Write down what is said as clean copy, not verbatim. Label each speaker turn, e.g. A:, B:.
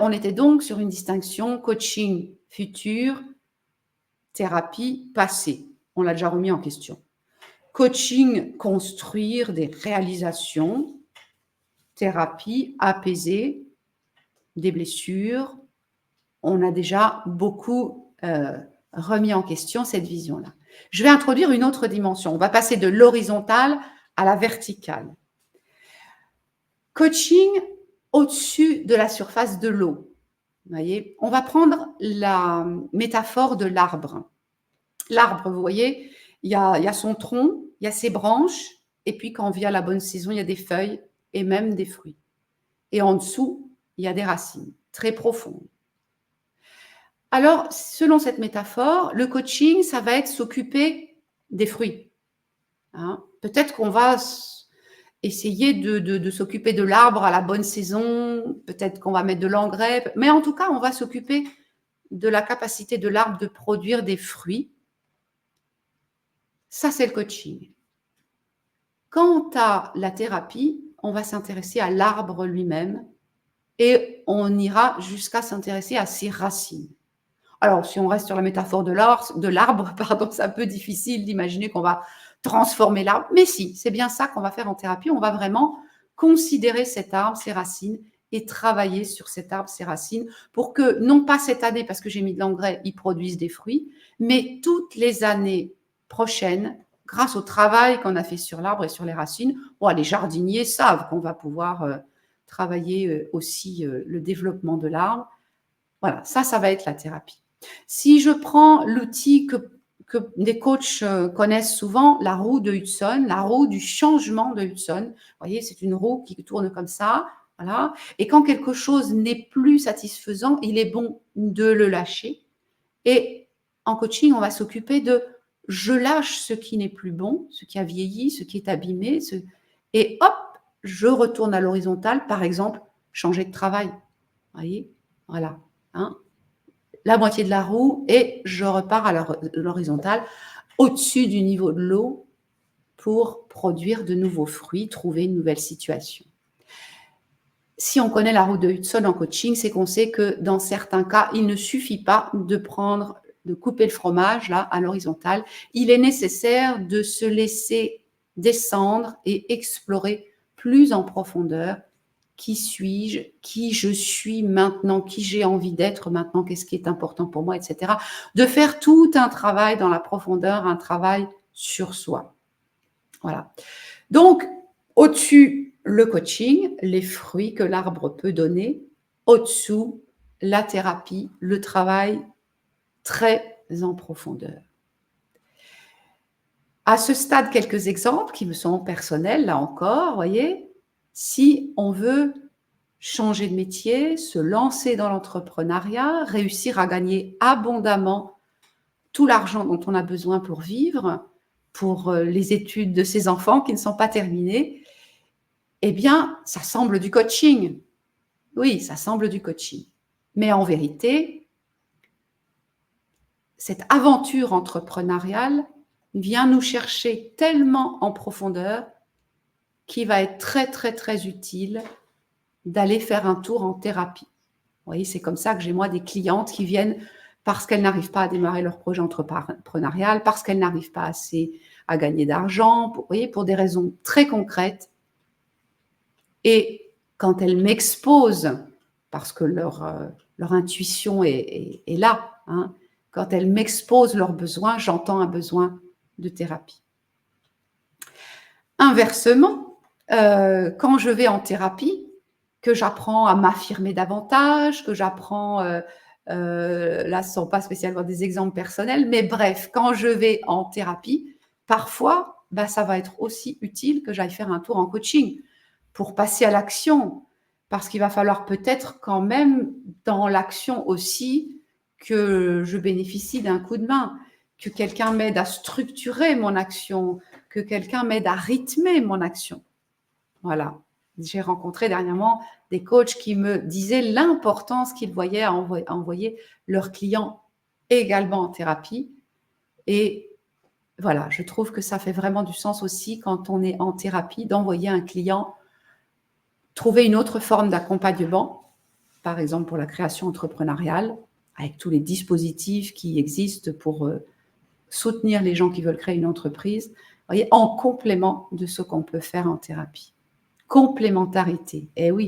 A: on était donc sur une distinction coaching futur, thérapie passée. On l'a déjà remis en question. Coaching, construire des réalisations. Thérapie, apaiser des blessures. On a déjà beaucoup remis en question cette vision-là. Je vais introduire une autre dimension. On va passer de l'horizontale à la verticale. Coaching au-dessus de la surface de l'eau. Vous voyez, on va prendre la métaphore de l'arbre. L'arbre, vous voyez, il y a son tronc, il y a ses branches, et puis quand vient la bonne saison, il y a des feuilles et même des fruits. Et en dessous, il y a des racines très profondes. Alors, selon cette métaphore, le coaching, ça va être s'occuper des fruits. Hein. Peut-être qu'on va essayer de s'occuper de l'arbre à la bonne saison, peut-être qu'on va mettre de l'engrais, mais en tout cas, on va s'occuper de la capacité de l'arbre de produire des fruits. Ça, c'est le coaching. Quant à la thérapie, on va s'intéresser à l'arbre lui-même et on ira jusqu'à s'intéresser à ses racines. Alors, si on reste sur la métaphore de l'arbre, c'est un peu difficile d'imaginer qu'on va transformer l'arbre. Mais si, c'est bien ça qu'on va faire en thérapie. On va vraiment considérer cet arbre, ses racines, et travailler sur cet arbre, ses racines, pour que, non pas cette année, parce que j'ai mis de l'engrais, ils produisent des fruits, mais toutes les années prochaines, grâce au travail qu'on a fait sur l'arbre et sur les racines, les jardiniers savent qu'on va pouvoir travailler aussi le développement de l'arbre. Voilà, ça va être la thérapie. Si je prends l'outil que les coachs connaissent souvent, la roue de Hudson, la roue du changement de Hudson. Vous voyez, c'est une roue qui tourne comme ça. Voilà. Et quand quelque chose n'est plus satisfaisant, il est bon de le lâcher. Et en coaching, on va s'occuper de je lâche ce qui n'est plus bon, ce qui a vieilli, ce qui est abîmé, et hop, je retourne à l'horizontale, par exemple, changer de travail. Vous voyez, voilà. Hein, la moitié de la roue et je repars à l'horizontale au-dessus du niveau de l'eau pour produire de nouveaux fruits, trouver une nouvelle situation. Si on connaît la roue de Hudson en coaching, c'est qu'on sait que dans certains cas, il ne suffit pas de couper le fromage là à l'horizontale. Il est nécessaire de se laisser descendre et explorer plus en profondeur. Qui suis-je? Qui je suis maintenant? Qui j'ai envie d'être maintenant? Qu'est-ce qui est important pour moi, etc. De faire tout un travail dans la profondeur, un travail sur soi. Voilà. Donc, au-dessus, le coaching, les fruits que l'arbre peut donner. Au-dessous, la thérapie, le travail très en profondeur. À ce stade, quelques exemples qui me sont personnels, là encore, vous voyez. Si on veut changer de métier, se lancer dans l'entrepreneuriat, réussir à gagner abondamment tout l'argent dont on a besoin pour vivre, pour les études de ses enfants qui ne sont pas terminées, eh bien, ça semble du coaching. Oui, ça semble du coaching. Mais en vérité, cette aventure entrepreneuriale vient nous chercher tellement en profondeur qu'il va être très, très, très utile d'aller faire un tour en thérapie. Vous voyez, c'est comme ça que j'ai moi des clientes qui viennent parce qu'elles n'arrivent pas à démarrer leur projet entrepreneurial, parce qu'elles n'arrivent pas assez à gagner d'argent, pour des raisons très concrètes. Et quand elles m'exposent, parce que leur intuition est là, hein, quand elles m'exposent leurs besoins, j'entends un besoin de thérapie. Inversement, quand je vais en thérapie, que j'apprends à m'affirmer davantage, que j'apprends, là ce ne sont pas spécialement des exemples personnels, mais bref, quand je vais en thérapie, parfois, ça va être aussi utile que j'aille faire un tour en coaching pour passer à l'action, parce qu'il va falloir peut-être quand même dans l'action aussi que je bénéficie d'un coup de main, que quelqu'un m'aide à structurer mon action, que quelqu'un m'aide à rythmer mon action. Voilà. J'ai rencontré dernièrement des coachs qui me disaient l'importance qu'ils voyaient à envoyer leurs clients également en thérapie. Et voilà, je trouve que ça fait vraiment du sens aussi quand on est en thérapie d'envoyer un client trouver une autre forme d'accompagnement par exemple pour la création entrepreneuriale, avec tous les dispositifs qui existent pour soutenir les gens qui veulent créer une entreprise, vous voyez, en complément de ce qu'on peut faire en thérapie. Complémentarité, eh oui.